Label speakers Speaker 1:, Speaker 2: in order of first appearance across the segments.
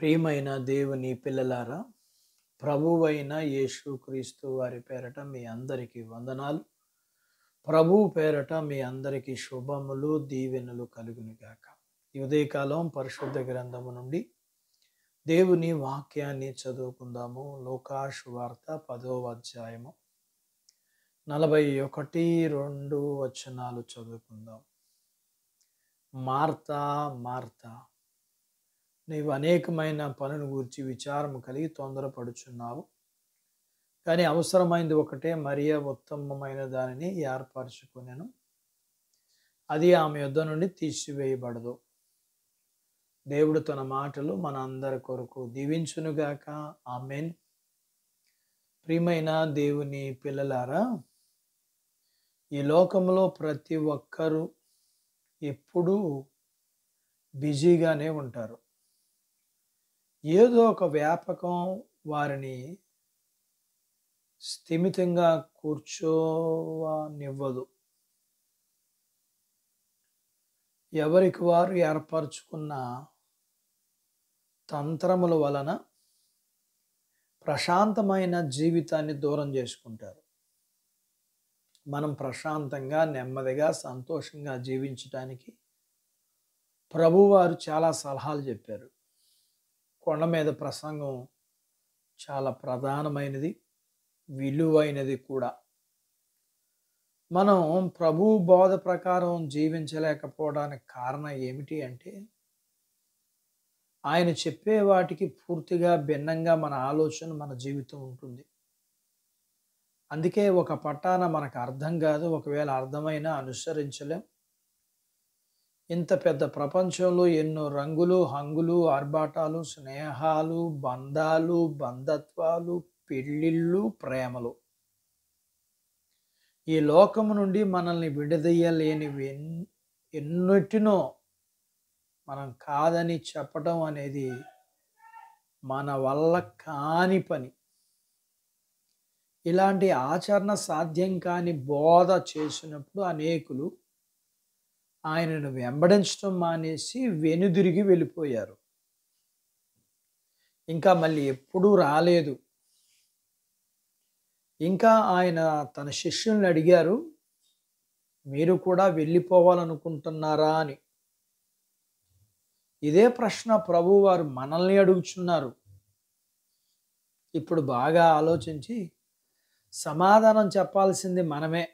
Speaker 1: ప్రియమైన దేవుని పిల్లలారా, ప్రభువైన యేసుక్రీస్తు వారి పేరట మీ అందరికీ వందనాలు. ప్రభువు పేరట మీ అందరికీ శుభములు, దీవెనలు కలుగునుగాక. ఈ ఉదయకాలం పరిశుద్ధ గ్రంథము నుండి దేవుని వాక్యాన్ని చదువుకుందాము. లూకా సువార్త 10వ అధ్యాయము 41, 2 వచనాలు చదువుకుందాం. మార్తా, మార్తా, నీవు అనేకమైన పనుల గురించి విచారము కలిగి తొందరపడుచున్నావు, కానీ అవసరమైనది ఒకటే, మరియ ఉత్తమమైన దానిని ఏర్పరచుకొనెను, అది ఆమె యొద్ద నుండి తీసివేయబడదు. దేవుడు తన మాటలు మన అందరి కొరకు దీవించునుగాక. ఆమేన్. ప్రియమైన దేవుని పిల్లలారా, ఈ లోకంలో ప్రతి ఒక్కరూ ఎప్పుడూ బిజీగానే ఉంటారు. ఏదో ఒక వ్యాపకం వారిని స్థిమితంగా కూర్చోనివ్వదు. ఎవరికి వారు ఏర్పరచుకున్న తంత్రముల వలన ప్రశాంతమైన జీవితాన్ని దూరం చేసుకుంటారు. మనం ప్రశాంతంగా, నెమ్మదిగా, సంతోషంగా జీవించడానికి ప్రభువారు చాలా సలహాలు చెప్పారు. కొండ మీద ప్రసంగం చాలా ప్రధానమైనది, విలువైనది కూడా. మనం ప్రభు బోధ ప్రకారం జీవించలేకపోవడానికి కారణం ఏమిటి అంటే, ఆయన చెప్పే వాటికి పూర్తిగా భిన్నంగా మన ఆలోచన, మన జీవితం ఉంటుంది. అందుకే ఒక పట్టాన మనకు అర్థం కాదు, ఒకవేళ అర్థమైనా అనుసరించలేం. ఇంత పెద్ద ప్రపంచంలో ఎన్నో రంగులు, హంగులు, ఆర్భాటాలు, స్నేహాలు, బంధాలు, బంధత్వాలు, పెళ్ళిళ్ళు, ప్రేమలు. ఈ లోకము నుండి మనల్ని విడదీయలేనివి ఎన్నిటినో మనం కాదని చెప్పడం అనేది మన వల్ల కాని పని. ఇలాంటి ఆచరణ సాధ్యం కాని బోధ చేసినప్పుడు అనేకులు ఆయనను వెంబడించడం మానేసి వెనుదిరిగి వెళ్ళిపోయారు. ఇంకా మళ్ళీ ఎప్పుడూ రాలేదు. ఇంకా ఆయన తన శిష్యుల్ని అడిగారు, మీరు కూడా వెళ్ళిపోవాలనుకుంటున్నారా అని. ఇదే ప్రశ్న ప్రభువారు మనల్ని అడుగుచున్నారు. ఇప్పుడు బాగా ఆలోచించి సమాధానం చెప్పాల్సింది మనమే.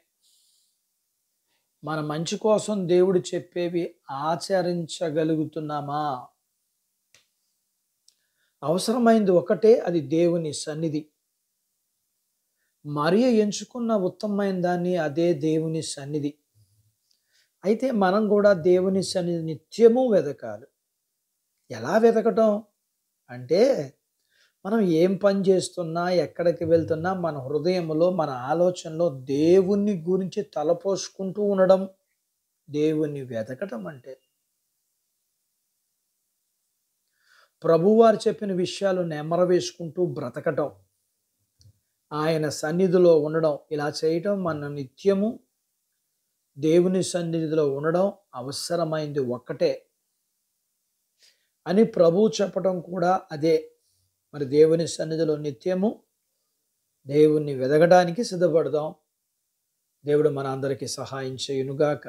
Speaker 1: మన మంచి కోసం దేవుడు చెప్పేవి ఆచరించగలుగుతున్నామా? అవసరమైంది ఒకటే, అది దేవుని సన్నిధి. మరియ ఎంచుకున్న ఉత్తమమైన దాన్ని, అదే దేవుని సన్నిధి. అయితే మనం కూడా దేవుని సన్నిధి నిత్యము వెతకాలి. ఎలా వెతకటం అంటే, మనం ఏం పని చేస్తున్నా, ఎక్కడికి వెళ్తున్నా, మన హృదయంలో, మన ఆలోచనలో దేవుని గురించి తలపోసుకుంటూ ఉండడం దేవుని వెతకటం అంటే. ప్రభువారు చెప్పిన విషయాలు నెమర వేసుకుంటూ బ్రతకటం, ఆయన సన్నిధిలో ఉండడం, ఇలా చేయటం మన నిత్యము దేవుని సన్నిధిలో ఉండడం అవసరమైంది ఒక్కటే అని ప్రభువు చెప్పడం కూడా అదే. మరి దేవుని సన్నిధిలో నిత్యము దేవుణ్ణి వెదగడానికి సిద్ధపడదాం. దేవుడు మన అందరికీ సహాయం చేయునుగాక.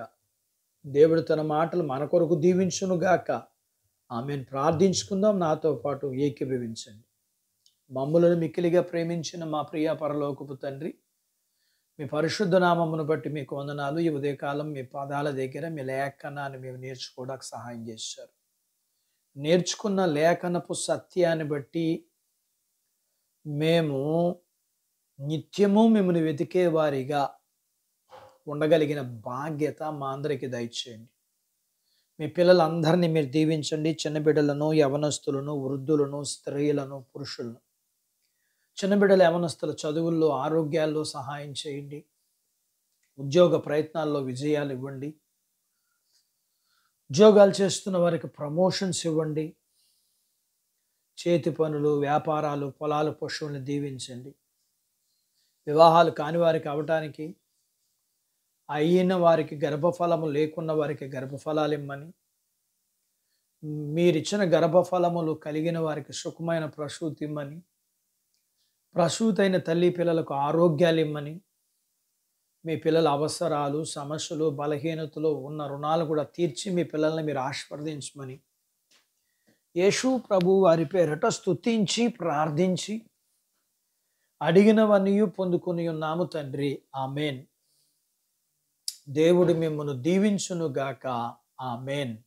Speaker 1: దేవుడు తన మాటలు మన కొరకు దీవించునుగాక. ఆమెను ప్రార్థించుకుందాం. నాతో పాటు ఏకీభవించండి. మమ్ములను మిక్కిలిగా ప్రేమించిన మా ప్రియ పరలోకపు తండ్రి, మీ పరిశుద్ధ నామమును బట్టి మీకు వందనాలు. ఈ ఉదయకాలం మీ పాదాల దగ్గర మీ లేఖనాన్ని మేము నేర్చుకోవడానికి సహాయం చేశారు. నేర్చుకున్న లేఖనపు సత్యాన్ని బట్టి మేము నిత్యము మిమ్మల్ని వెతికే వారిగా ఉండగలిగిన బాధ్యత మా అందరికీ దయచేయండి. మీ పిల్లలందరినీ మీరు దీవించండి. చిన్న బిడ్డలను, యవనస్తులను, వృద్ధులను, స్త్రీలను, పురుషులను. చిన్న బిడ్డల, యవనస్తుల చదువుల్లో, ఆరోగ్యాల్లో సహాయం చేయండి. ఉద్యోగ ప్రయత్నాల్లో విజయాలు ఇవ్వండి. ఉద్యోగాలు చేస్తున్న వారికి ప్రమోషన్స్ ఇవ్వండి. చేతి పనులు, వ్యాపారాలు, పొలాలు, పశువులను దీవించండి. వివాహాలు కాని వారికి అవటానికి, అయిన వారికి గర్భఫలము లేకున్న వారికి గర్భఫలాలు ఇమ్మని, మీరిచ్చిన గర్భఫలములు కలిగిన వారికి సుఖమైన ప్రసూతి ఇమ్మని, ప్రసూతైన తల్లి పిల్లలకు ఆరోగ్యాలు ఇమ్మని, మీ పిల్లల అవసరాలు, సమస్యలు, బలహీనతలు ఉన్న రుణాలు కూడా తీర్చి మీ పిల్లల్ని మీరు ఆశీర్వదించమని యేసు ప్రభు వారి పేరట స్తుతించి ప్రార్థించి అడిగినవన్నీ పొందుకుని ఉన్నాము తండ్రి. ఆమెన్. దేవుడు మిమ్మల్ని దీవించునుగాక. ఆమెన్.